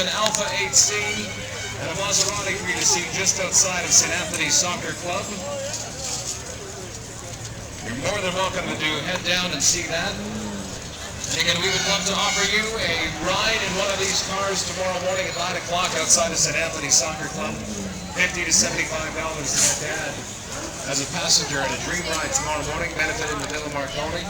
an Alpha 8C, and a Maserati for you to see just outside of St. Anthony's Soccer Club. You're more than welcome to head down and see that. And again, we would love to offer you a ride in one of these cars tomorrow morning at 9 o'clock outside of St. Anthony's Soccer Club. $50 to $75 to get dad as a passenger in a dream ride tomorrow morning, benefiting the Dylan Marconi.